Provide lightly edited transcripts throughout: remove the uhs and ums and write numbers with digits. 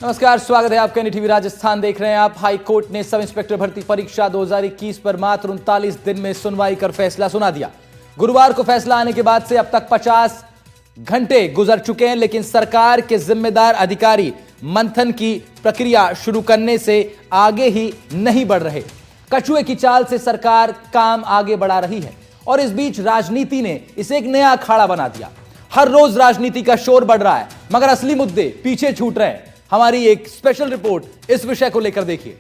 नमस्कार, स्वागत है आपका एनडीटीवी राजस्थान देख रहे हैं आप। हाई कोर्ट ने सब इंस्पेक्टर भर्ती परीक्षा 2021 पर मात्र 39 दिन में सुनवाई कर फैसला सुना दिया। गुरुवार को फैसला आने के बाद से अब तक 50 घंटे गुजर चुके हैं, लेकिन सरकार के जिम्मेदार अधिकारी मंथन की प्रक्रिया शुरू करने से आगे ही नहीं बढ़ रहे। कछुए की चाल से सरकार काम आगे बढ़ा रही है और इस बीच राजनीति ने इसे एक नया अखाड़ा बना दिया। हर रोज राजनीति का शोर बढ़ रहा है, मगर असली मुद्दे पीछे छूट रहे हैं। हमारी एक स्पेशल रिपोर्ट इस विषय को लेकर देखिए।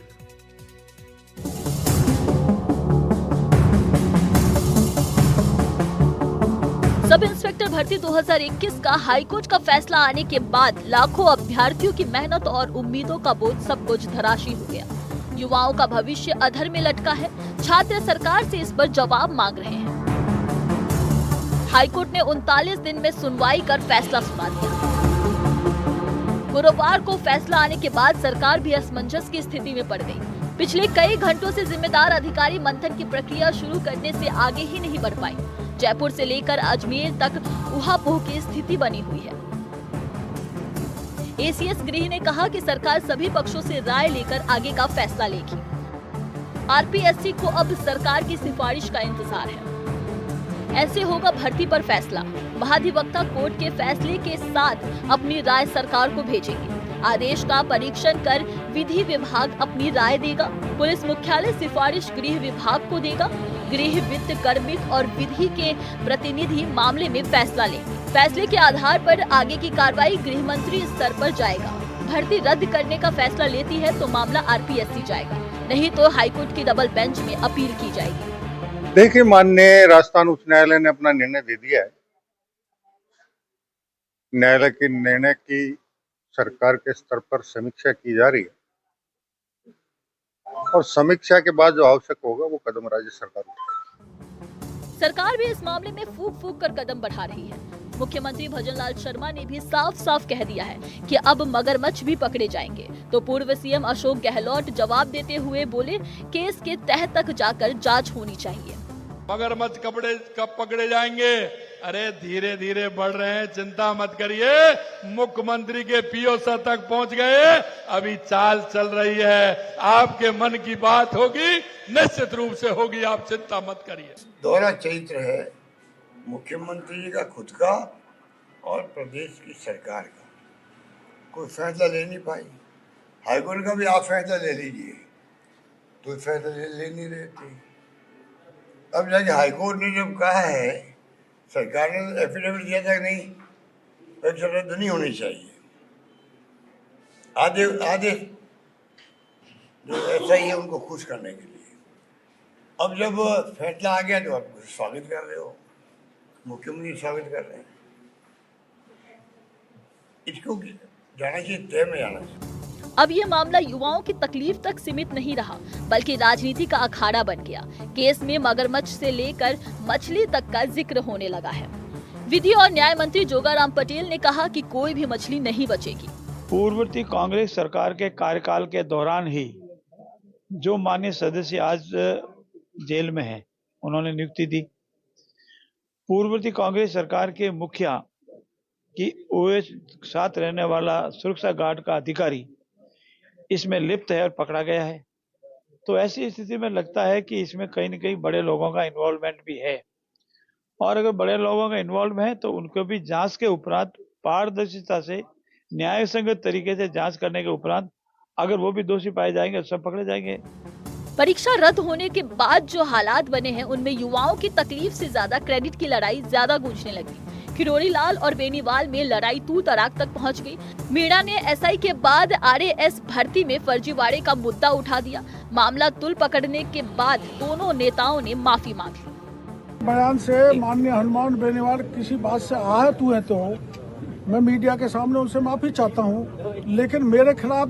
सब इंस्पेक्टर भर्ती 2021 का हाईकोर्ट का फैसला आने के बाद लाखों अभ्यर्थियों की मेहनत और उम्मीदों का बोझ सब कुछ धराशायी हो गया। युवाओं का भविष्य अधर में लटका है। छात्र सरकार से इस पर जवाब मांग रहे हैं। हाईकोर्ट ने 39 दिन में सुनवाई कर फैसला सुना दिया। गुरुवार को फैसला आने के बाद सरकार भी असमंजस की स्थिति में पड़ गई। पिछले कई घंटों से जिम्मेदार अधिकारी मंथन की प्रक्रिया शुरू करने से आगे ही नहीं बढ़ पाए। जयपुर से लेकर अजमेर तक ऊहापोह की स्थिति बनी हुई है। एसीएस गृह ने कहा कि सरकार सभी पक्षों से राय लेकर आगे का फैसला लेगी। आरपीएससी को अब सरकार की सिफारिश का इंतजार है। ऐसे होगा भर्ती पर फैसला। महाधिवक्ता कोर्ट के फैसले के साथ अपनी राय सरकार को भेजेगी। आदेश का परीक्षण कर विधि विभाग अपनी राय देगा। पुलिस मुख्यालय सिफारिश गृह विभाग को देगा। गृह, वित्त, कार्मिक और विधि के प्रतिनिधि मामले में फैसला लेंगे। फैसले के आधार पर आगे की कार्रवाई गृह मंत्री स्तर पर जाएगा। भर्ती रद्द करने का फैसला लेती है तो मामला आरपीएससी जाएगा, नहीं तो हाईकोर्ट की डबल बेंच में अपील की जाएगी। देखिए, माननीय राजस्थान उच्च न्यायालय ने अपना निर्णय दे दिया है। न्यायालय के निर्णय की सरकार के स्तर पर समीक्षा की जा रही है और समीक्षा के बाद जो आवश्यक होगा वो कदम राज्य सरकार उठाएगी। सरकार भी इस मामले में फूंक फूंक कर कदम बढ़ा रही है। मुख्यमंत्री भजनलाल शर्मा ने भी साफ साफ कह दिया है कि अब मगरमच्छ भी पकड़े जाएंगे। तो पूर्व सीएम अशोक गहलोत जवाब देते हुए बोले, केस के तह तक जाकर जांच होनी चाहिए। मगरमच्छ कब पकड़े जाएंगे? अरे धीरे धीरे बढ़ रहे हैं, चिंता मत करिए। मुख्यमंत्री के पीओ सर तक पहुंच गए, अभी चाल चल रही है। आपके मन की बात होगी, निश्चित रूप से होगी, आप चिंता मत करिए। दोहरा चरित्र है मुख्यमंत्री जी का खुद का और प्रदेश की सरकार का। कोई फैसला ले नहीं पाई। हाईकोर्ट का भी आप फैसला ले लीजिए, तो फैसला ले नहीं रहे थे। अब जाके हाईकोर्ट ने जब कहा है, सरकार ने एफिडेविट दिया था कि नहीं, फैसला रद्द नहीं होनी चाहिए। आदेश जो ऐसा ही है उनको खुश करने के लिए। अब जब फैसला आ गया तो आप स्वागत कर रहे हो, मुख्यमंत्री स्वागत कर रहे हैं। इसको जाना चाहिए, तय में जाना चाहिए। अब ये मामला युवाओं की तकलीफ तक सीमित नहीं रहा, बल्कि राजनीति का अखाड़ा बन गया। केस में मगरमच्छ से लेकर मछली तक का जिक्र होने लगा है। विधि और न्याय मंत्री जोगाराम पटेल ने कहा कि कोई भी मछली नहीं बचेगी। पूर्ववर्ती कांग्रेस सरकार के कार्यकाल के दौरान ही जो माननीय सदस्य आज जेल में हैं, उन्होंने नियुक्ति दी। पूर्ववर्ती कांग्रेस सरकार के मुखिया की ओएस साथ रहने वाला सुरक्षा गार्ड का अधिकारी इसमें लिप्त है और पकड़ा गया है। तो ऐसी स्थिति में लगता है कि इसमें कहीं न कहीं बड़े लोगों का इन्वॉल्वमेंट भी है, और अगर बड़े लोगों का इन्वॉल्व है तो उनको भी जांच के उपरांत पारदर्शिता से, न्याय संगत तरीके से जांच करने के उपरांत अगर वो भी दोषी पाए जाएंगे तो सब पकड़े जाएंगे। परीक्षा रद्द होने के बाद जो हालात बने हैं, उनमें युवाओं की तकलीफ से ज्यादा क्रेडिट की लड़ाई ज्यादा गूंजने लगी। किरोड़ी लाल और बेनीवाल में लड़ाई तू तड़ाक तक पहुंच गई। मीणा ने एसआई के बाद आरएएस भर्ती में फर्जीवाड़े का मुद्दा उठा दिया। मामला तुल पकड़ने के बाद दोनों नेताओं ने माफी मांग ली। बयान से माननीय हनुमान बेनीवाल किसी बात से आहत हुए तो मैं मीडिया के सामने उनसे माफी चाहता हूं, लेकिन मेरे खिलाफ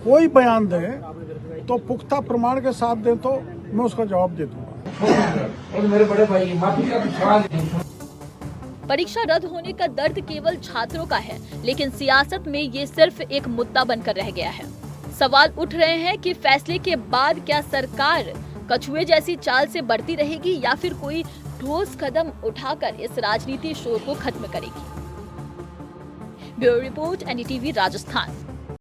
कोई बयान दे तो पुख्ता प्रमाण के साथ दे तो मैं उसका जवाब दे दूंगा। मेरे बड़े भाई की माफी का सवाल नहीं। परीक्षा रद्द होने का दर्द केवल छात्रों का है, लेकिन सियासत में ये सिर्फ एक मुद्दा बनकर रह गया है। सवाल उठ रहे हैं कि फैसले के बाद क्या सरकार कछुए जैसी चाल से बढ़ती रहेगी या फिर कोई ठोस कदम उठाकर इस राजनीति शोर को खत्म करेगी। Bureau report, NDTV Rajasthan.